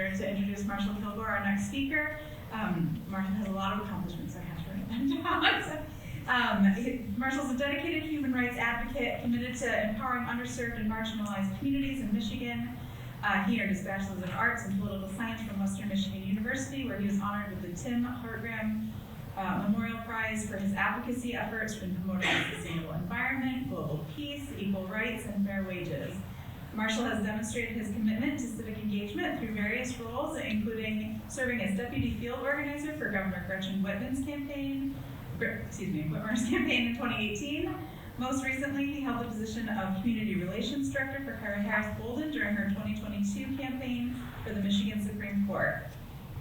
pleasure to introduce Marshall Kilgore, our next speaker. Marshall has a lot of accomplishments, so I have to write them down. Marshall's a dedicated human rights advocate committed to empowering underserved and marginalized communities in Michigan. He earned his Bachelor's of Arts in Political Science from Western Michigan University, where he was honored with the Tim Hartgram Memorial Prize for his advocacy efforts in promoting a sustainable environment, global peace, equal rights, and fair wages. Marshall has demonstrated his commitment to civic engagement through various roles, including serving as deputy field organizer for Governor Gretchen Whitmer's campaign in 2018. Most recently, he held the position of Community Relations Director for Kyra Harris-Bolden during her 2022 campaign for the Michigan Supreme Court.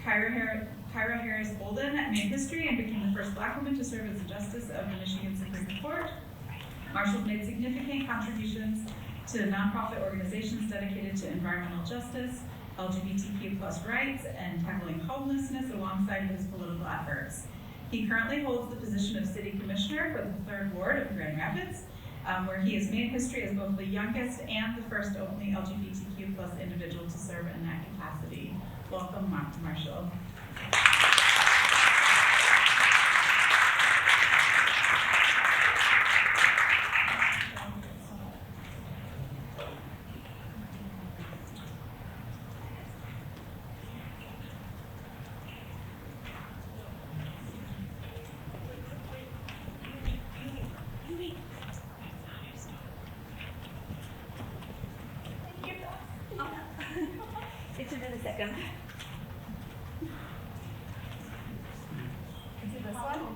Kyra Harris-Bolden made history and became the first Black woman to serve as a justice of the Michigan Supreme Court. Marshall made significant contributions to nonprofit organizations dedicated to environmental justice, LGBTQ+ rights, and tackling homelessness alongside his political efforts. He currently holds the position of City Commissioner for the 3rd Ward of Grand Rapids, where he has made history as both the youngest and the first openly LGBTQ+ individual to serve in that capacity. Welcome, Marshall. It's in a second. Is it this one?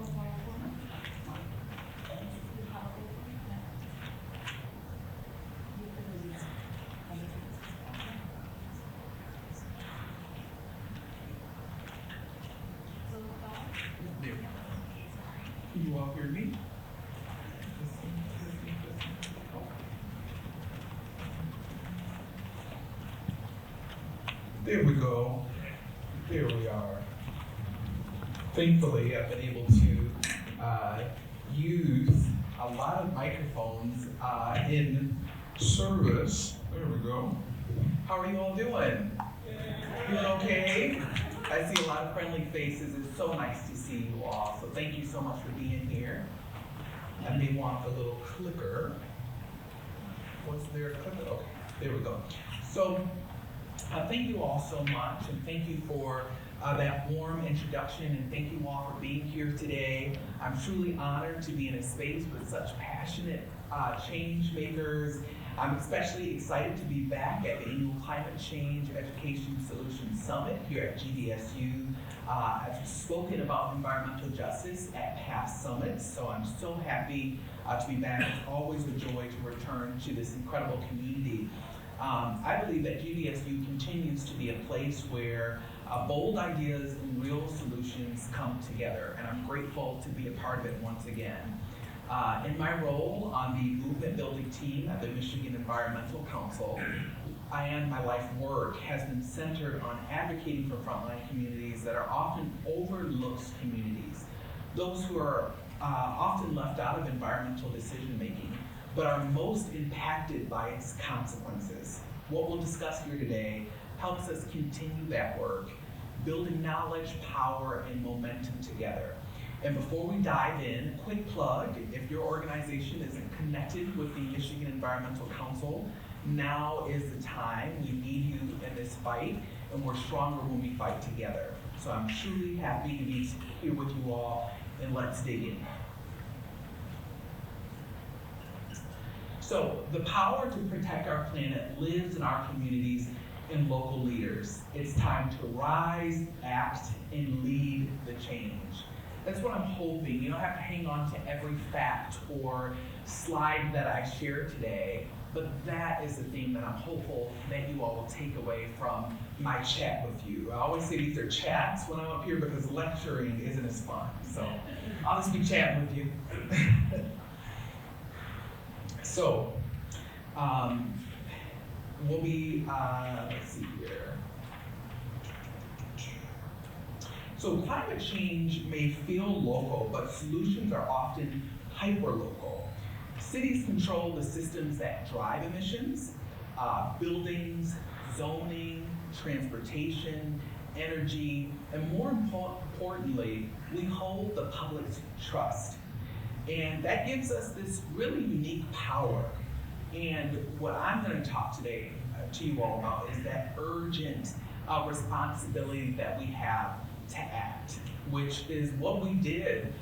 Can you all hear me? There we go. There we are. Thankfully, I've been able to use a lot of microphones in service. There we go. How are you all doing? Doing okay? I see a lot of friendly faces. It's so nice to see you all. So thank you so much for being here. I may want the little clicker. What's there? Clicker? Okay, there we go. So thank you all so much, and thank you for that warm introduction, and thank you all for being here today. I'm truly honored to be in a space with such passionate change makers. I'm especially excited to be back at the annual Climate Change Education Solutions Summit here at GDSU. I've spoken about environmental justice at past summits, so I'm so happy to be back. It's always a joy to return to this incredible community. I believe that GDSU continues to be a place where bold ideas and real solutions come together, and I'm grateful to be a part of it once again. In my role on the movement building team at the Michigan Environmental Council, I and my life work has been centered on advocating for frontline communities that are often overlooked communities, those who are often left out of environmental decision making, but are most impacted by its consequences. What we'll discuss here today helps us continue that work, building knowledge, power, and momentum together. And before we dive in, quick plug, if your organization isn't connected with the Michigan Environmental Council, now is the time. We need you in this fight, and we're stronger when we fight together. So I'm truly happy to be here with you all, and let's dig in. So the power to protect our planet lives in our communities and local leaders. It's time to rise, act, and lead the change. That's what I'm hoping. You don't have to hang on to every fact or slide that I share today, but that is the thing that I'm hopeful that you all will take away from my chat with you. I always say these are chats when I'm up here because lecturing isn't as fun. So I'll just be chatting with you. So, we'll be, let's see here. So climate change may feel local, but solutions are often hyper-local. Cities control the systems that drive emissions, buildings, zoning, transportation, energy, and more importantly, we hold the public's trust. And that gives us this really unique power. And what I'm going to talk today to you all about is that urgent responsibility that we have to act, which is what we did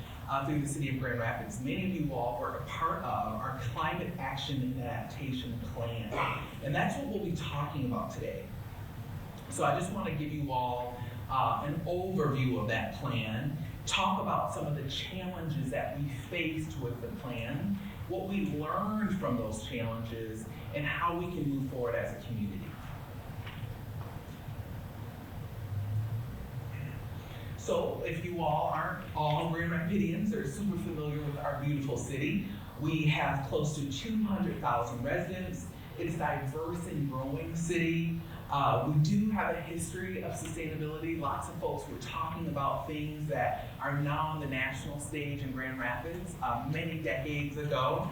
through the City of Grand Rapids. Many of you all were a part of our Climate Action and Adaptation Plan. And that's what we'll be talking about today. So I just want to give you all an overview of that plan, talk about some of the challenges that we faced with the plan, what we learned from those challenges, and how we can move forward as a community. So if you all aren't all Grand Rapidians or super familiar with our beautiful city, we have close to 200,000 residents. It's a diverse and growing city. We do have a history of sustainability. Lots of folks were talking about things that are now on the national stage in Grand Rapids many decades ago.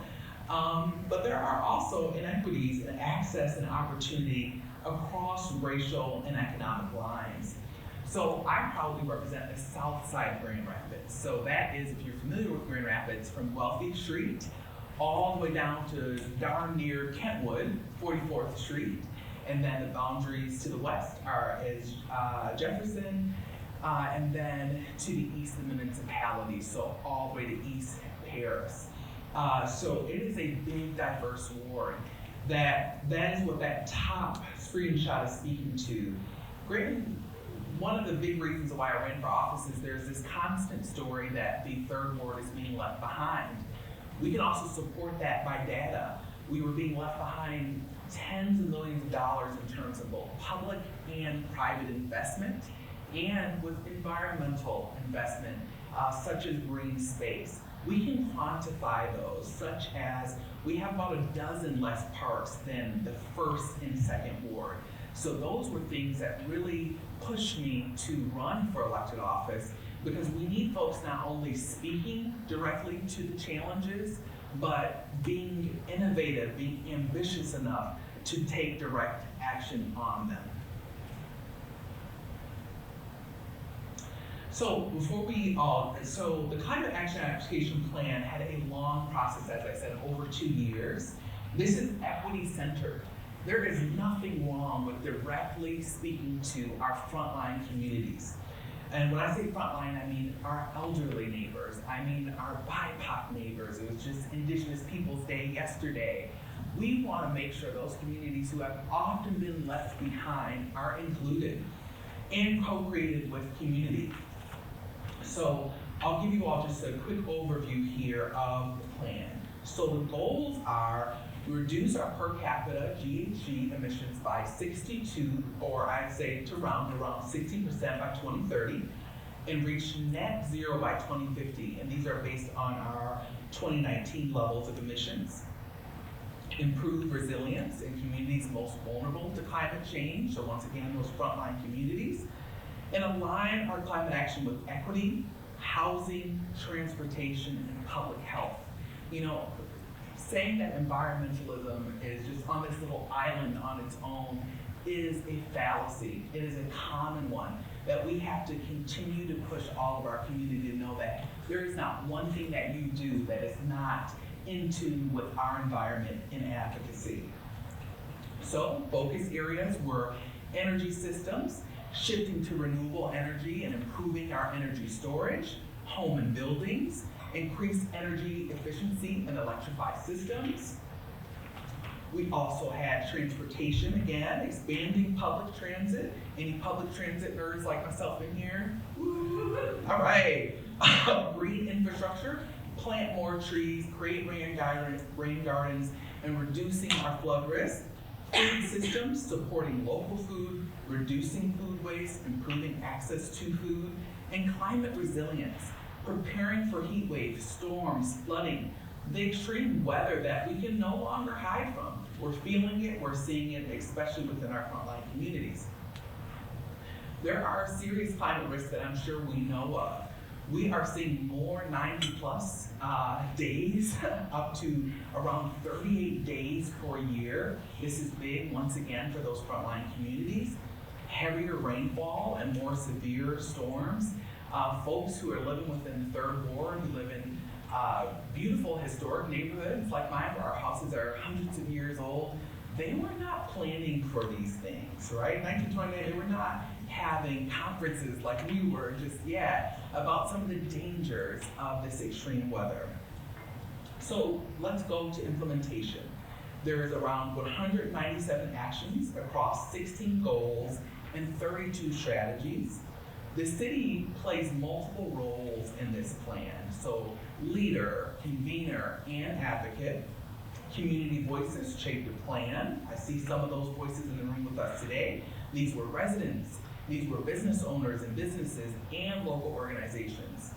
But there are also inequities in access and opportunity across racial and economic lines. So I proudly represent the south side of Grand Rapids. So that is, if you're familiar with Grand Rapids, from Wealthy Street all the way down to darn near Kentwood, 44th Street. And then the boundaries to the west are Jefferson, and then to the east, the municipalities, so all the way to East Paris. So it is a big, diverse ward. That is what that top screenshot is speaking to. One of the big reasons why I ran for office is there's this constant story that the third ward is being left behind. We can also support that by data. We were being left behind tens of millions of dollars in terms of both public and private investment, and with environmental investment, such as green space. We can quantify those, such as we have about a dozen less parks than the first and second ward. So those were things that really pushed me to run for elected office, because we need folks not only speaking directly to the challenges, but being innovative, being ambitious enough to take direct action on them. So so the Climate Action Adaptation Plan had a long process, as I said, over 2 years. This is equity centered. There is nothing wrong with directly speaking to our frontline communities. And when I say frontline, I mean our elderly neighbors. I mean our BIPOC neighbors. It was just Indigenous Peoples Day yesterday. We want to make sure those communities who have often been left behind are included and co-created with community. So I'll give you all just a quick overview here of the plan. So the goals are reduce our per capita GHG emissions by 62, or I'd say to round around 60% by 2030, and reach net zero by 2050. And these are based on our 2019 levels of emissions. Improve resilience in communities most vulnerable to climate change, so once again, those frontline communities. And align our climate action with equity, housing, transportation, and public health. You know, saying that environmentalism is just on this little island on its own is a fallacy. It is a common one that we have to continue to push all of our community to know that there is not one thing that you do that is not in tune with our environment and advocacy. So focus areas were energy systems, shifting to renewable energy and improving our energy storage, home and buildings, increase energy efficiency and electrify systems. We also had transportation again, expanding public transit. Any public transit nerds like myself in here? Woo. All right. Green infrastructure, plant more trees, create rain gardens, and reducing our flood risk. Food systems, supporting local food, reducing food waste, improving access to food, and climate resilience, preparing for heat waves, storms, flooding, the extreme weather that we can no longer hide from. We're feeling it, we're seeing it, especially within our frontline communities. There are serious climate risks that I'm sure we know of. We are seeing more 90-plus days, up to around 38 days per year. This is big, once again, for those frontline communities. heavier rainfall and more severe storms. Folks who are living within the third ward, who live in beautiful historic neighborhoods like mine, where our houses are hundreds of years old, they were not planning for these things, right? 1929, they were not having conferences like we were just yet about some of the dangers of this extreme weather. So let's go to implementation. There's around 197 actions across 16 goals and 32 strategies. The city plays multiple roles in this plan. So leader, convener, and advocate. Community voices shape the plan. I see some of those voices in the room with us today. These were residents, these were business owners and businesses, and local organizations.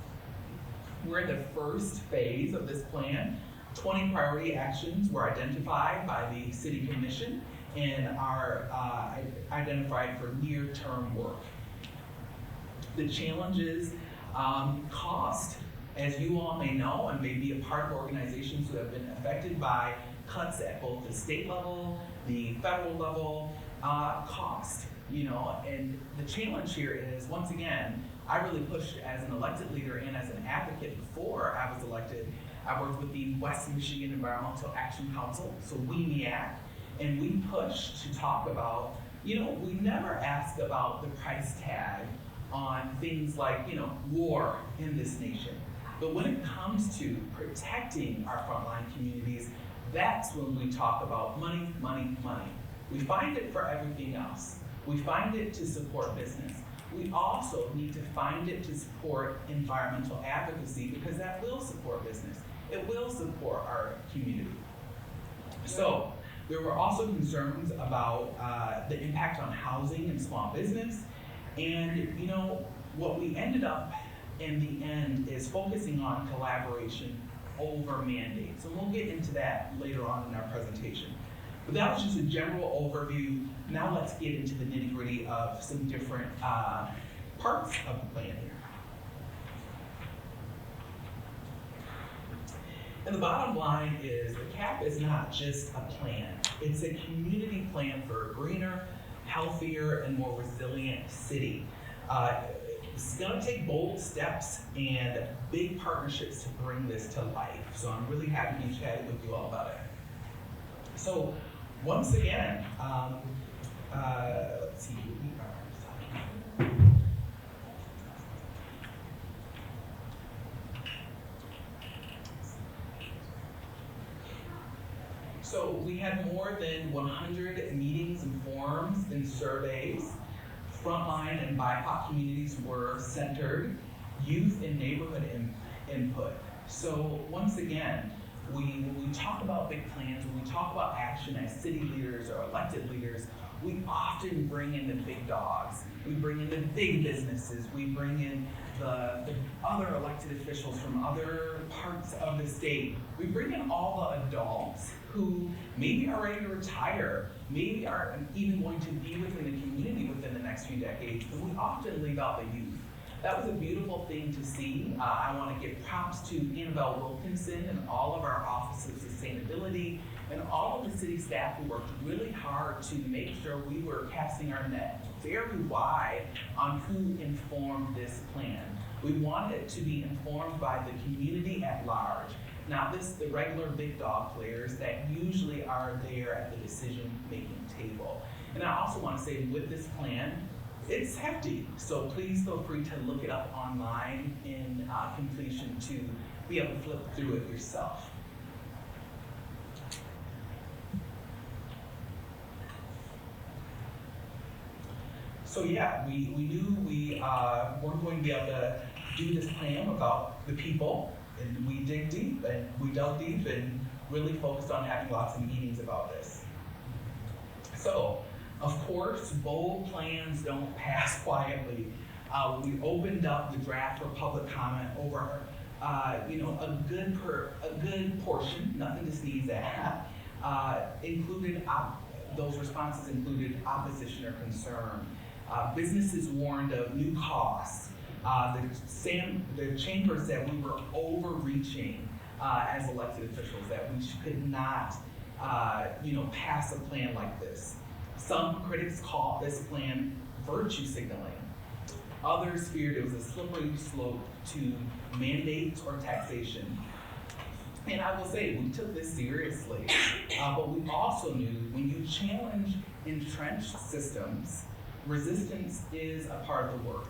We're in the first phase of this plan. 20 priority actions were identified by the City Commission and are identified for near-term work. The challenges, cost. As you all may know, and may be a part of organizations who have been affected by cuts at both the state level, the federal level, cost, and the challenge here is, once again, I really pushed as an elected leader and as an advocate before I was elected. I worked with the West Michigan Environmental Action Council, so WEMEAC, and we pushed to talk about, we never ask about the price tag on things like, war in this nation. But when it comes to protecting our frontline communities, that's when we talk about money, money, money. We find it for everything else. We find it to support business. We also need to find it to support environmental advocacy, because that will support business. It will support our community. So there were also concerns about the impact on housing and small business. And what we ended up in the end is focusing on collaboration over mandates. And we'll get into that later on in our presentation. But that was just a general overview. Now let's get into the nitty-gritty of some different parts of the plan here. And the bottom line is the CAP is not just a plan. It's a community plan for a greener, healthier, and more resilient city. It's gonna take bold steps and big partnerships to bring this to life. So I'm really happy to be chatting with you all about it. So once again, let's see who we are. So we had more than 100 meetings and forums and surveys. Frontline and BIPOC communities were centered, youth and neighborhood input. So once again, when we talk about big plans, when we talk about action as city leaders or elected leaders, we often bring in the big dogs. We bring in the big businesses. We bring in the other elected officials from other parts of the state. We bring in all the adults who maybe are ready to retire, maybe are even going to be within the community within the next few decades, but we often leave out the youth. That was a beautiful thing to see. I want to give props to Annabelle Wilkinson and all of our Office of Sustainability and all of the city staff who worked really hard to make sure we were casting our net very wide on who informed this plan. We wanted it to be informed by the community at large, not just the regular big dog players that usually are there at the decision-making table. And I also want to say with this plan, it's hefty, so please feel free to look it up online in completion to be able to flip through it yourself. So yeah, we knew we weren't going to be able to do this plan without the people, and we dig deep and we dug deep and really focused on having lots of meetings about this. So, of course, bold plans don't pass quietly. We opened up the draft for public comment over, a good portion, nothing to sneeze at. Those responses included opposition or concern. Businesses warned of new costs. The chamber said we were overreaching as elected officials, that we could not, pass a plan like this. Some critics call this plan virtue signaling. Others feared it was a slippery slope to mandates or taxation. And I will say, we took this seriously, but we also knew when you challenge entrenched systems, resistance is a part of the work.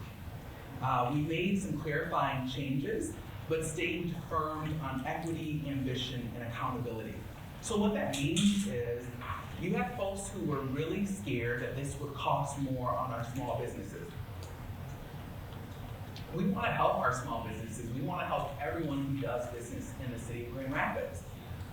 We made some clarifying changes, but stayed firm on equity, ambition, and accountability. So what that means is, you have folks who were really scared that this would cost more on our small businesses. We want to help our small businesses. We want to help everyone who does business in the city of Grand Rapids.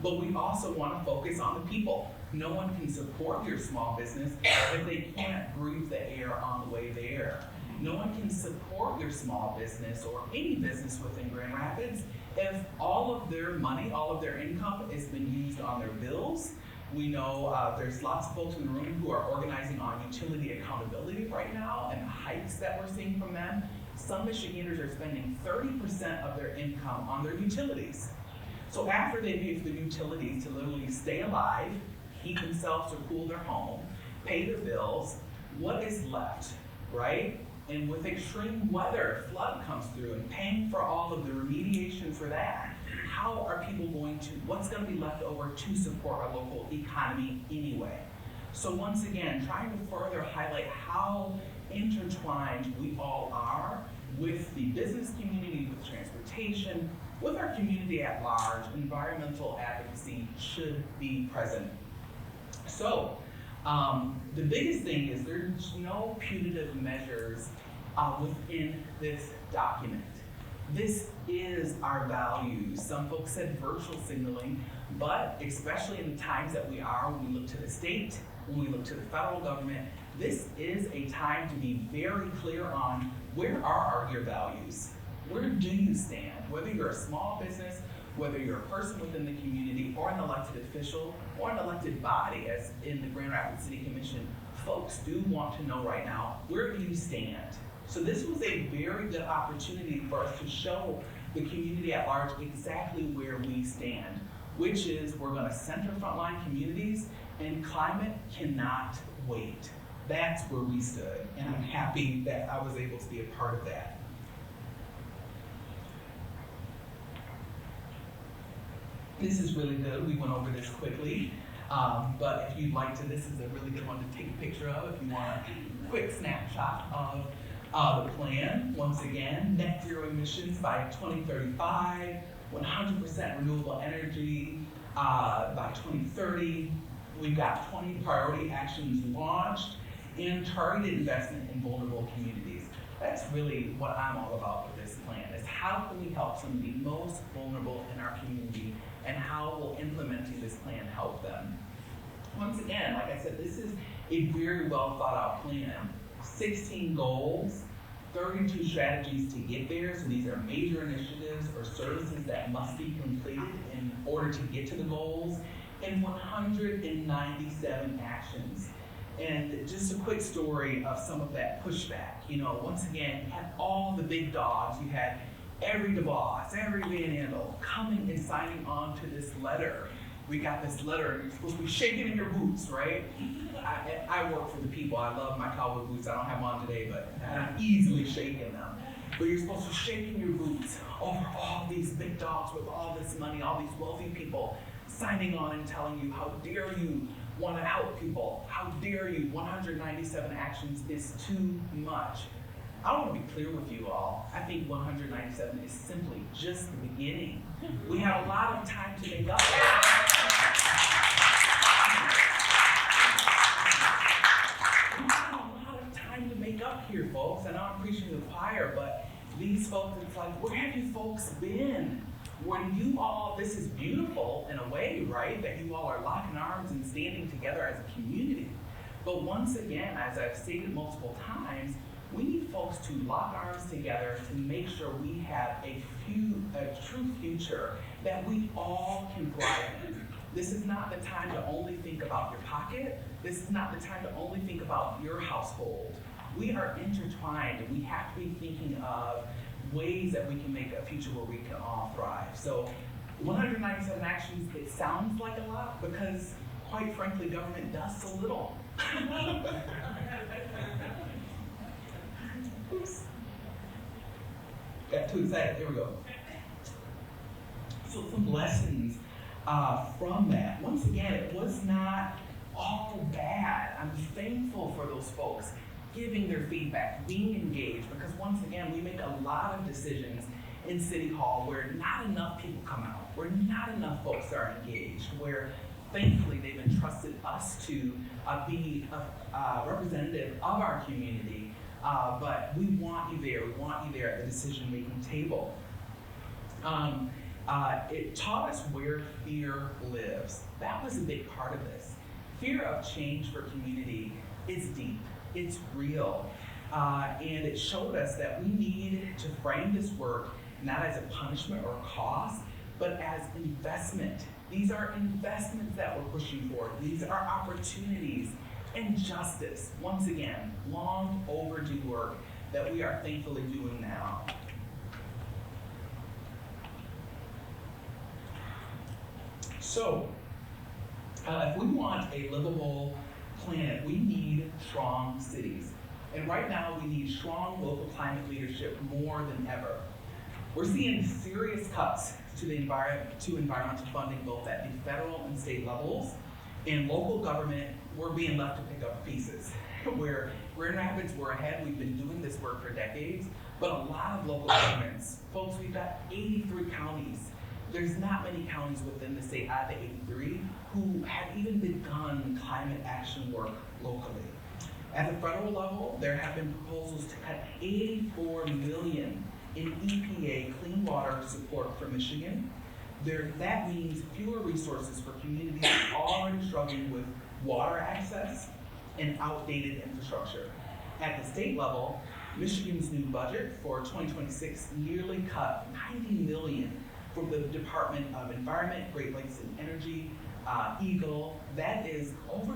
But we also want to focus on the people. No one can support your small business if they can't breathe the air on the way there. No one can support your small business or any business within Grand Rapids if all of their money, all of their income has been used on their bills. We know there's lots of folks in the room who are organizing on utility accountability right now and the hikes that we're seeing from them. Some Michiganders are spending 30% of their income on their utilities. So after they pay for the utilities to literally stay alive, heat themselves or cool their home, pay their bills, what is left, right? And with extreme weather, flood comes through, and paying for all of the remediation for that, how are people going to, what's going to be left over to support our local economy anyway? So once again, trying to further highlight how intertwined we all are with the business community, with transportation, with our community at large. Environmental advocacy should be present. So the biggest thing is there's no punitive measures within this document. This is our values. Some folks said virtual signaling, but especially in the times that we are, when we look to the state, when we look to the federal government, this is a time to be very clear on where are your values? Where do you stand? Whether you're a small business, whether you're a person within the community, or an elected official, or an elected body, as in the Grand Rapids City Commission, folks do want to know right now, where do you stand? So this was a very good opportunity for us to show the community at large exactly where we stand, which is we're going to center frontline communities, and climate cannot wait. That's where we stood, and I'm happy that I was able to be a part of that. This is really good. We went over this quickly, but if you'd like to, this is a really good one to take a picture of if you want a quick snapshot of the plan. Once again, net zero emissions by 2035, 100% renewable energy by 2030. We've got 20 priority actions launched and targeted investment in vulnerable communities. That's really what I'm all about with this plan, is how can we help some of the most vulnerable in our community, and how will implementing this plan help them? Once again, like I said, this is a very well thought out plan. 16 goals, 32 strategies to get there. So these are major initiatives or services that must be completed in order to get to the goals, and 197 actions. And just a quick story of some of that pushback. You know, once again, you had all the big dogs. You had every DeVos, every Van Andel coming and signing on to this letter. We got this letter, and you're supposed to be shaking in your boots, right? I work for the people. I love my cowboy boots. I don't have them on today, but I'm easily shaking them. But you're supposed to shake in your boots over all these big dogs with all this money, all these wealthy people signing on and telling you how dare you want to help people. How dare you? 197 actions is too much. I want to be clear with you all. I think 197 is simply just the beginning. We have a lot of time to make up. We have a lot of time to make up here, folks. And I'm preaching to the choir, but these folks, it's like, where have you folks been? When you all, this is beautiful in a way, right? That you all are locking arms and standing together as a community. But once again, as I've stated multiple times, we need folks to lock arms together to make sure we have a true future that we all can thrive in. This is not the time to only think about your pocket. This is not the time to only think about your household. We are intertwined, and we have to be thinking of ways that we can make a future where we can all thrive. So 197 actions, it sounds like a lot because, quite frankly, government does so little. Oops. Got too excited. There we go. So some lessons from that. Once again, it was not all bad. I'm thankful for those folks giving their feedback, being engaged, because once again, we make a lot of decisions in City Hall where not enough people come out, where not enough folks are engaged, where thankfully they've entrusted us to be a representative of our community, but we want you there. We want you there at the decision-making table. It taught us where fear lives. That was a big part of this. Fear of change for community is deep, it's real, and it showed us that we need to frame this work not as a punishment or a cost, but as investment. These are investments that we're pushing for. These are opportunities and justice. Once again, long overdue work that we are thankfully doing now. So, if we want a livable planet, we need strong cities. And right now, we need strong local climate leadership more than ever. We're seeing serious cuts to environmental funding both at the federal and state levels. In local government, we're being left to pick up pieces. Where Grand Rapids, we're ahead. We've been doing this work for decades, but a lot of local governments, folks, we've got 83 counties. There's not many counties within the state out of the 83 who have even begun climate action work locally. At the federal level, there have been proposals to cut $84 million in EPA clean water support for Michigan. That means fewer resources for communities already struggling with water access and outdated infrastructure. At the state level, Michigan's new budget for 2026 nearly cut $90 million from the Department of Environment, Great Lakes and Energy, Eagle. That is over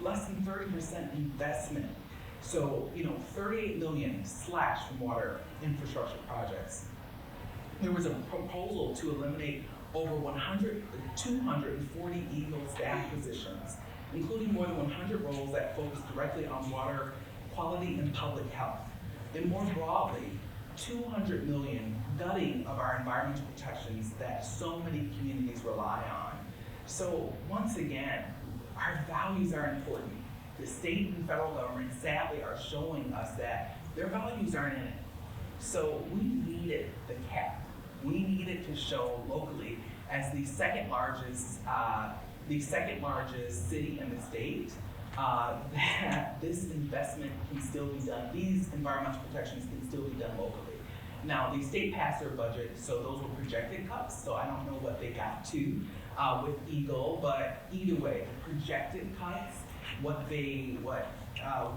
less than 30% investment. So, 38 million slashed from water infrastructure projects. There was a proposal to eliminate over 240 Eagle staff positions, including more than 100 roles that focus directly on water quality and public health. And more broadly, 200 million gutting of our environmental protections that so many communities rely on. So once again, our values are important. The state and federal government sadly are showing us that their values aren't in it. So we needed the cap. We needed to show locally as the second largest city in the state that this investment can still be done. These environmental protections can still be done locally. Now, the state passed their budget, so those were projected cuts, so I don't know what they got to with Eagle, but either way, the projected cuts, what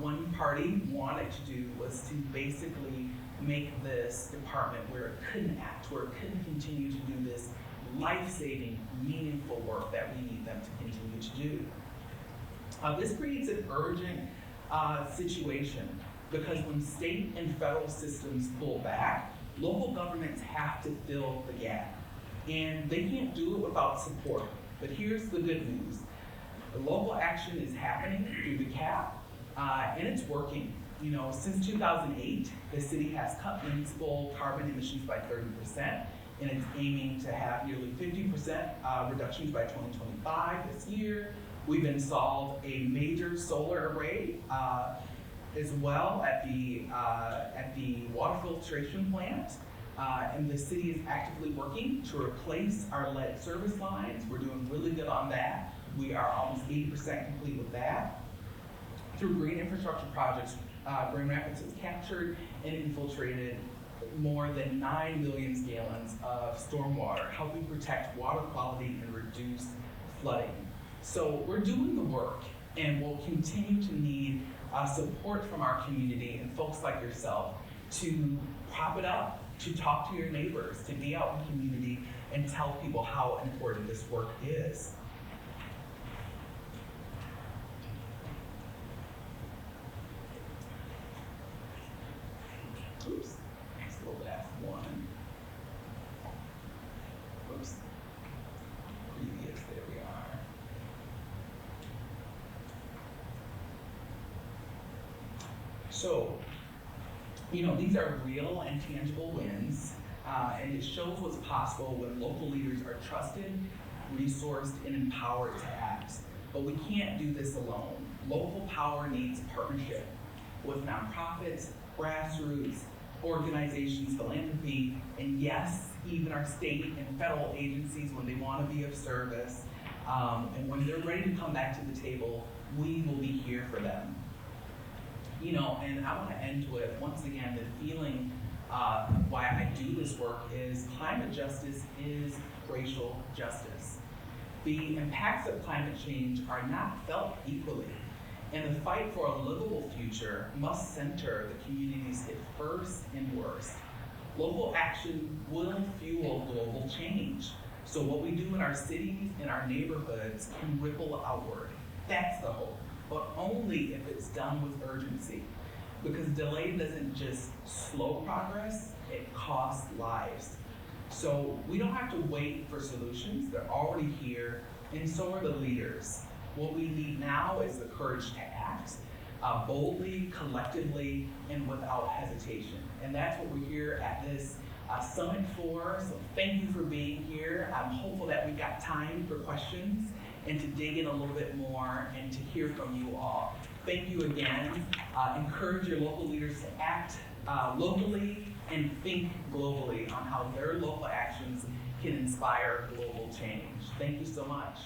one party wanted to do was to basically make this department where it couldn't act, where it couldn't continue to do this life-saving, meaningful work that we need them to continue to do. This creates an urgent situation because when state and federal systems pull back, local governments have to fill the gap. And they can't do it without support. But here's the good news. The local action is happening through the cap, and it's working. Since 2008, the city has cut municipal carbon emissions by 30%, and it's aiming to have nearly 50% reductions by 2025 this year. We've installed a major solar array as well at the water filtration plant, and the city is actively working to replace our lead service lines. We're doing really good on that. We are almost 80% complete with that. Through green infrastructure projects, Grand Rapids has captured and infiltrated more than 9 million gallons of stormwater, helping protect water quality and reduce flooding. So we're doing the work, and we'll continue to need support from our community and folks like yourself to prop it up, to talk to your neighbors, to be out in the community and tell people how important this work is. Oops, that's the last one. Oops, previous, there we are. So, These are real and tangible wins, and it shows what's possible when local leaders are trusted, resourced, and empowered to act. But we can't do this alone. Local power needs partnership with nonprofits, grassroots, organizations, philanthropy, and yes, even our state and federal agencies when they want to be of service. And when they're ready to come back to the table, we will be here for them. And I want to end with, once again, the feeling why I do this work is climate justice is racial justice. The impacts of climate change are not felt equally, and the fight for a livable future must center the communities hit first and worst. Local action will fuel global change. So what we do in our cities and our neighborhoods can ripple outward. That's the hope, but only if it's done with urgency. Because delay doesn't just slow progress, it costs lives. So we don't have to wait for solutions, they're already here, and so are the leaders. What we need now is the courage to act boldly, collectively, and without hesitation. And that's what we're here at this summit for, so thank you for being here. I'm hopeful that we've got time for questions and to dig in a little bit more and to hear from you all. Thank you again. Encourage your local leaders to act locally and think globally on how their local actions can inspire global change. Thank you so much.